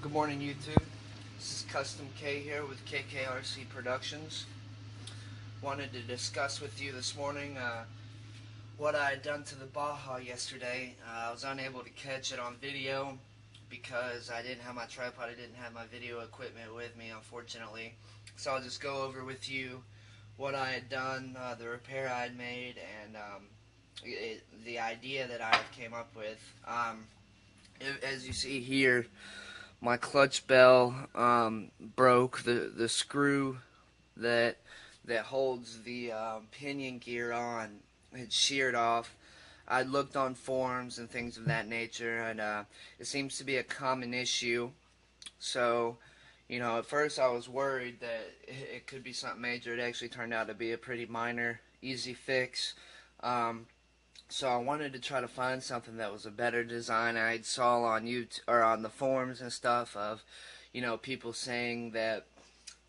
Good morning, YouTube. This is Custom K here with KKRC Productions. Wanted to discuss with you this morning what I had done to the Baja yesterday. I was unable to catch it on video because I didn't have my tripod. I didn't have my video equipment with me, unfortunately. So I'll just go over with you what I had done, the repair I had made, and the idea that I came up with. As you see here, my clutch bell broke. The screw that holds the pinion gear on had sheared off. I looked on forums and things of that nature, and it seems to be a common issue. So, at first I was worried that it could be something major. It actually turned out to be a pretty minor, easy fix. So I wanted to try to find something that was a better design. I saw on YouTube or on the forums and stuff of, people saying that,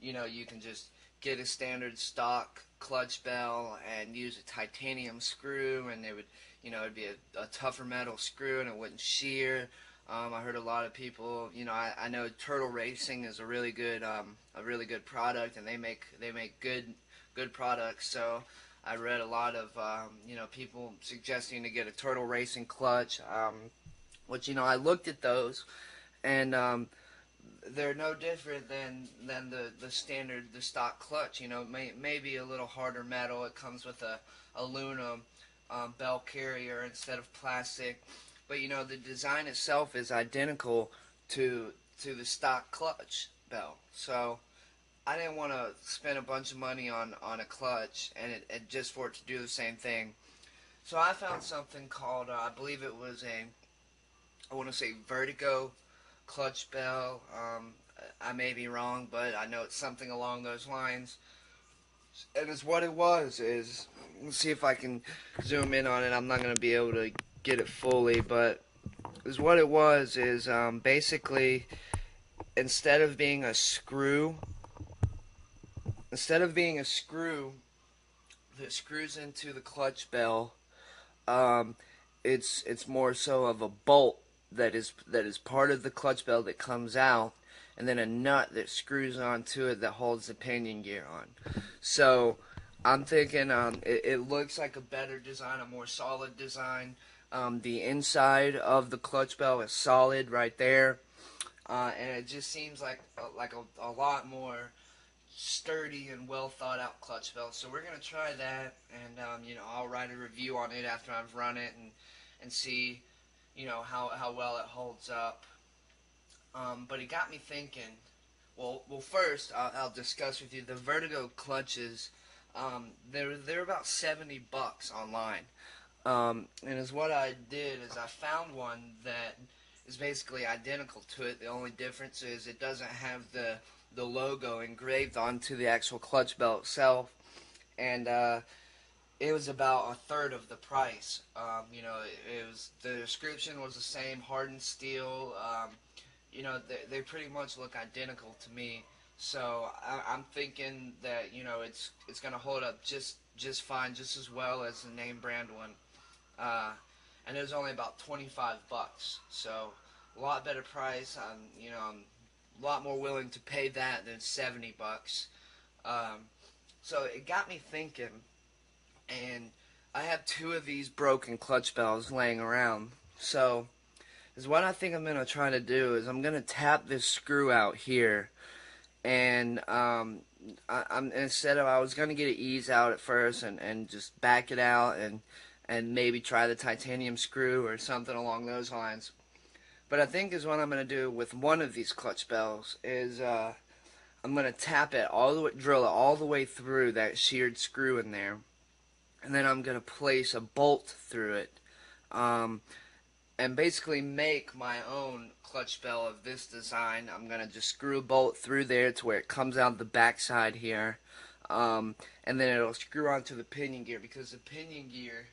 you can just get a standard stock clutch bell and use a titanium screw, and it would, it'd be a tougher metal screw and it wouldn't shear. I heard a lot of people, I know Turtle Racing is a really good product, and they make good products. So I read a lot of people suggesting to get a Turtle Racing clutch, which I looked at those, and they're no different than the stock clutch. Maybe a little harder metal. It comes with a aluminum bell carrier instead of plastic, but the design itself is identical to the stock clutch bell. So I didn't want to spend a bunch of money on a clutch and just for it to do the same thing. So I found something called, I believe it was I want to say Vertigo clutch bell. I may be wrong, but I know it's something along those lines. And it's what it was is, let's see if I can zoom in on it. I'm not going to be able to get it fully, but is what it was is basically, instead of being a screw that screws into the clutch bell, it's more so of a bolt that is part of the clutch bell that comes out, and then a nut that screws onto it that holds the pinion gear on. So I'm thinking it looks like a better design, a more solid design. The inside of the clutch bell is solid right there, and it just seems like a lot more sturdy and well thought out clutch bell. So we're gonna try that, and I'll write a review on it after I've run it and see how well it holds up. But it got me thinking. Well, first I'll discuss with you the Vertigo clutches. They're about $70 online. And is what I did is I found one that is basically identical to it. The only difference is it doesn't have the logo engraved onto the actual clutch bell itself, and it was about a third of the price. It was, the description was the same, hardened steel. They pretty much look identical to me. So I'm thinking that it's gonna hold up just fine, just as well as the name brand one. And it was only about $25, so a lot better price. I'm a lot more willing to pay that than $70. So it got me thinking, and I have two of these broken clutch bells laying around. So is what I think I'm gonna try to do is I'm gonna tap this screw out here, and I'm instead of, I was gonna get it ease out at first and just back it out and maybe try the titanium screw or something along those lines. But I think is what I'm going to do with one of these clutch bells is I'm going to tap it all the way, drill it all the way through that sheared screw in there, and then I'm going to place a bolt through it, and basically make my own clutch bell of this design. I'm going to just screw a bolt through there to where it comes out the back side here, and then it'll screw onto the pinion gear, because the pinion gear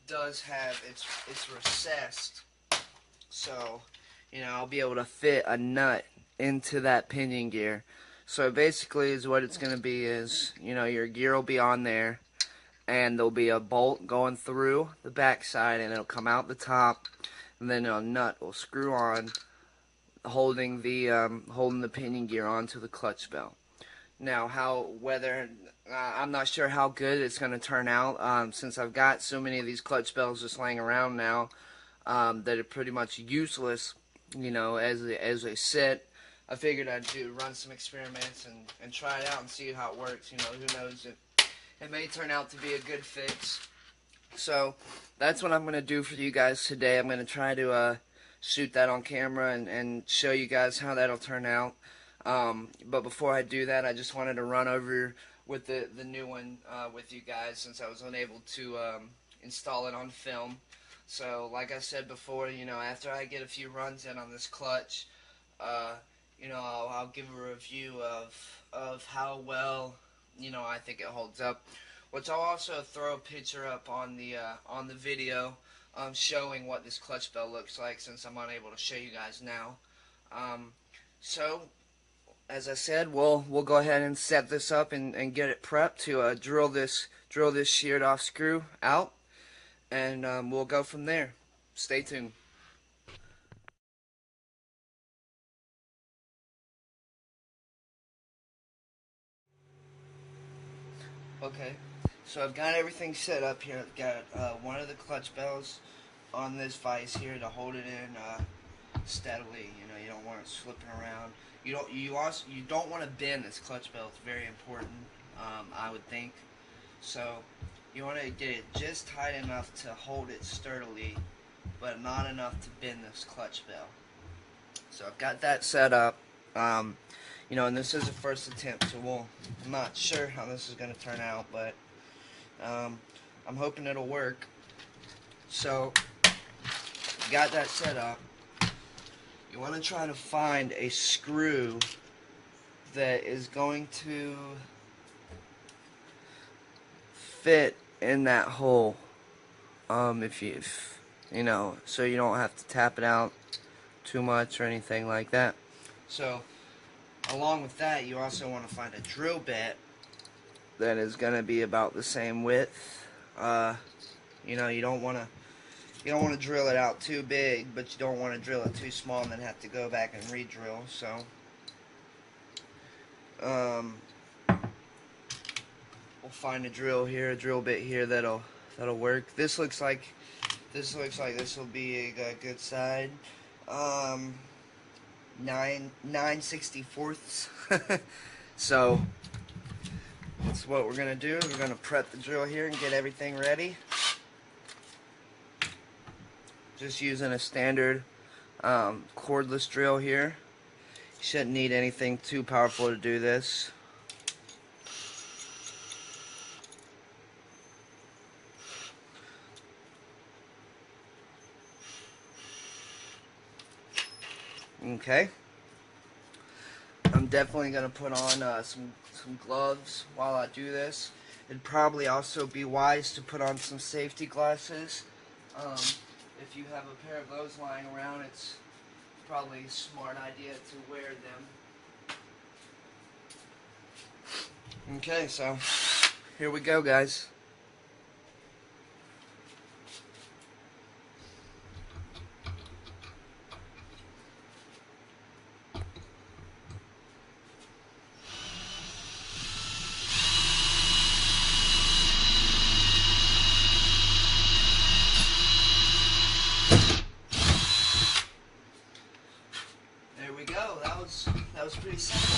does have, it's recessed. So, I'll be able to fit a nut into that pinion gear. So basically is what it's going to be is, your gear will be on there, and there'll be a bolt going through the back side, and it'll come out the top, and then a nut will screw on holding the pinion gear onto the clutch bell. Now, I'm not sure how good it's going to turn out, since I've got so many of these clutch bells just laying around now, that are pretty much useless, as they sit. I figured I'd run some experiments and try it out and see how it works. Who knows, it may turn out to be a good fix. So that's what I'm going to do for you guys today. I'm going to try to shoot that on camera and show you guys how that'll turn out. But before I do that, I just wanted to run over with the new one with you guys, since I was unable to install it on film. So like I said before, after I get a few runs in on this clutch, I'll give a review of how well I think it holds up, which I'll also throw a picture up on the video showing what this clutch bell looks like, since I'm unable to show you guys now. So as I said, we'll go ahead and set this up and get it prepped to drill this sheared off screw out, and we'll go from there. Stay tuned. Okay, so I've got everything set up here. I've got one of the clutch bells on this vise here to hold it in steadily. You don't want it slipping around. You don't want to bend this clutch bell. It's very important, I would think. So you want to get it just tight enough to hold it sturdily, but not enough to bend this clutch bell. So I've got that set up. And this is the first attempt, so I'm not sure how this is going to turn out, but I'm hoping it'll work. So got that set up. You want to try to find a screw that is going to fit in that hole. So you don't have to tap it out too much or anything like that. So along with that, you also want to find a drill bit that is going to be about the same width. You don't want to drill it out too big, but you don't want to drill it too small and then have to go back and re-drill. So we'll find a drill bit here that'll work. This looks like this will be a good side. 9/64. So that's what we're gonna do. We're gonna prep the drill here and get everything ready. Just using a standard cordless drill here. You shouldn't need anything too powerful to do this. Okay. I'm definitely going to put on some gloves while I do this. It'd probably also be wise to put on some safety glasses. If you have a pair of those lying around, it's probably a smart idea to wear them. Okay, so here we go, guys. That was pretty simple.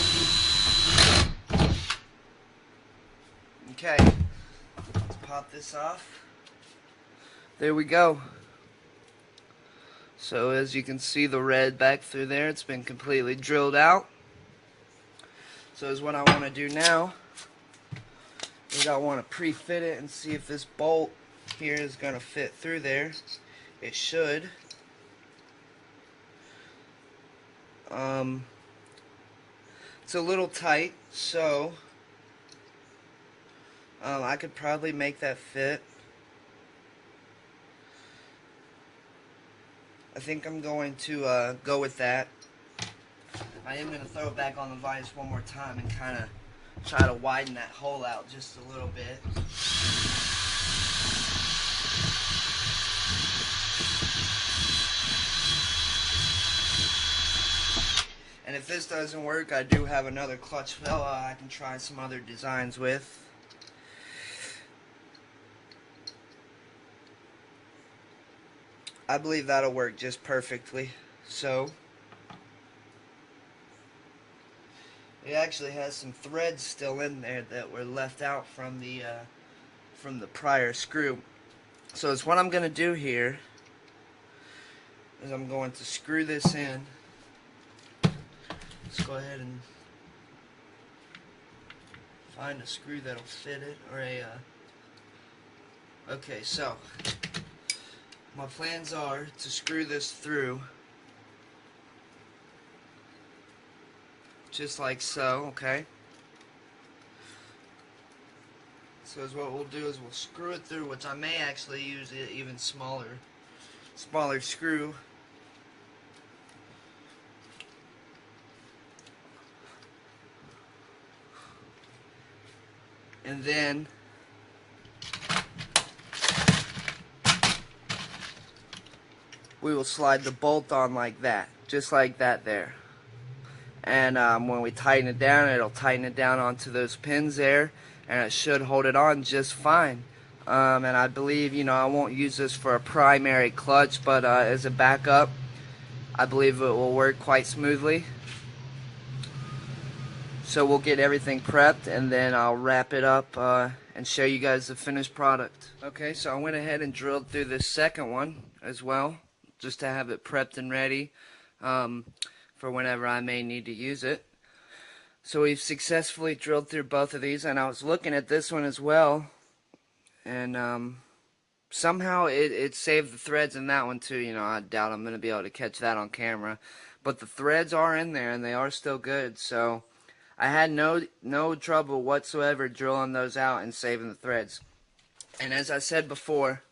Okay, let's pop this off. There we go. So as you can see, the red back through there, it's been completely drilled out. So is what I want to do now is I want to pre-fit it and see if this bolt here is going to fit through there. It should. It's a little tight, so I could probably make that fit. I think I'm going to go with that. I am going to throw it back on the vise one more time and kind of try to widen that hole out just a little bit. this doesn't work, I do have another clutch bell I can try some other designs with. I believe that'll work just perfectly. So it actually has some threads still in there that were left out from the prior screw. So it's what I'm going to do here is I'm going to screw this in. Let's go ahead and find a screw that'll fit it, or a okay, so my plans are to screw this through just like so, okay? So is what we'll do is we'll screw it through, which I may actually use an even smaller screw. And then we will slide the bolt on like that, just like that there. And when we tighten it down, it'll tighten it down onto those pins there, and it should hold it on just fine. And I believe, I won't use this for a primary clutch, but as a backup, I believe it will work quite smoothly. So we'll get everything prepped, and then I'll wrap it up and show you guys the finished product. Okay, so I went ahead and drilled through this second one as well, just to have it prepped and ready for whenever I may need to use it. So we've successfully drilled through both of these, and I was looking at this one as well, and somehow it saved the threads in that one too. I doubt I'm going to be able to catch that on camera, but the threads are in there and they are still good. So I had no trouble whatsoever drilling those out and saving the threads. And as I said before,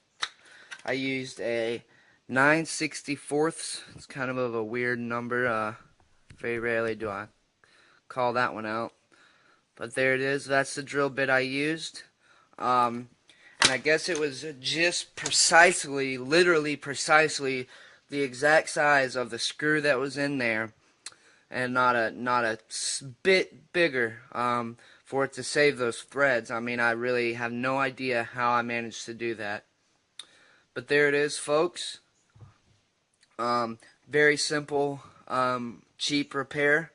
I used a 9/64. It's kind of a weird number. Very rarely do I call that one out. But there it is. That's the drill bit I used. And I guess it was just precisely, literally precisely, the exact size of the screw that was in there, and not a bit bigger for it to save those threads. I mean, I really have no idea how I managed to do that. But there it is, folks. Very simple, cheap repair.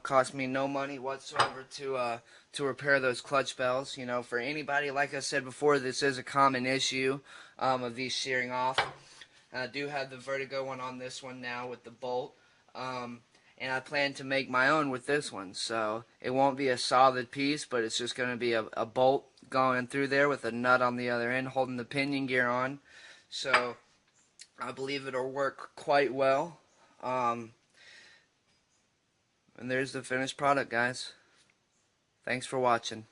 Cost me no money whatsoever to repair those clutch bells. For anybody, like I said before, this is a common issue of these shearing off. I do have the Vertigo one on this one now with the bolt, and I plan to make my own with this one. So it won't be a solid piece, but it's just going to be a bolt going through there with a nut on the other end holding the pinion gear on. So I believe it'll work quite well. And there's the finished product, guys. Thanks for watching.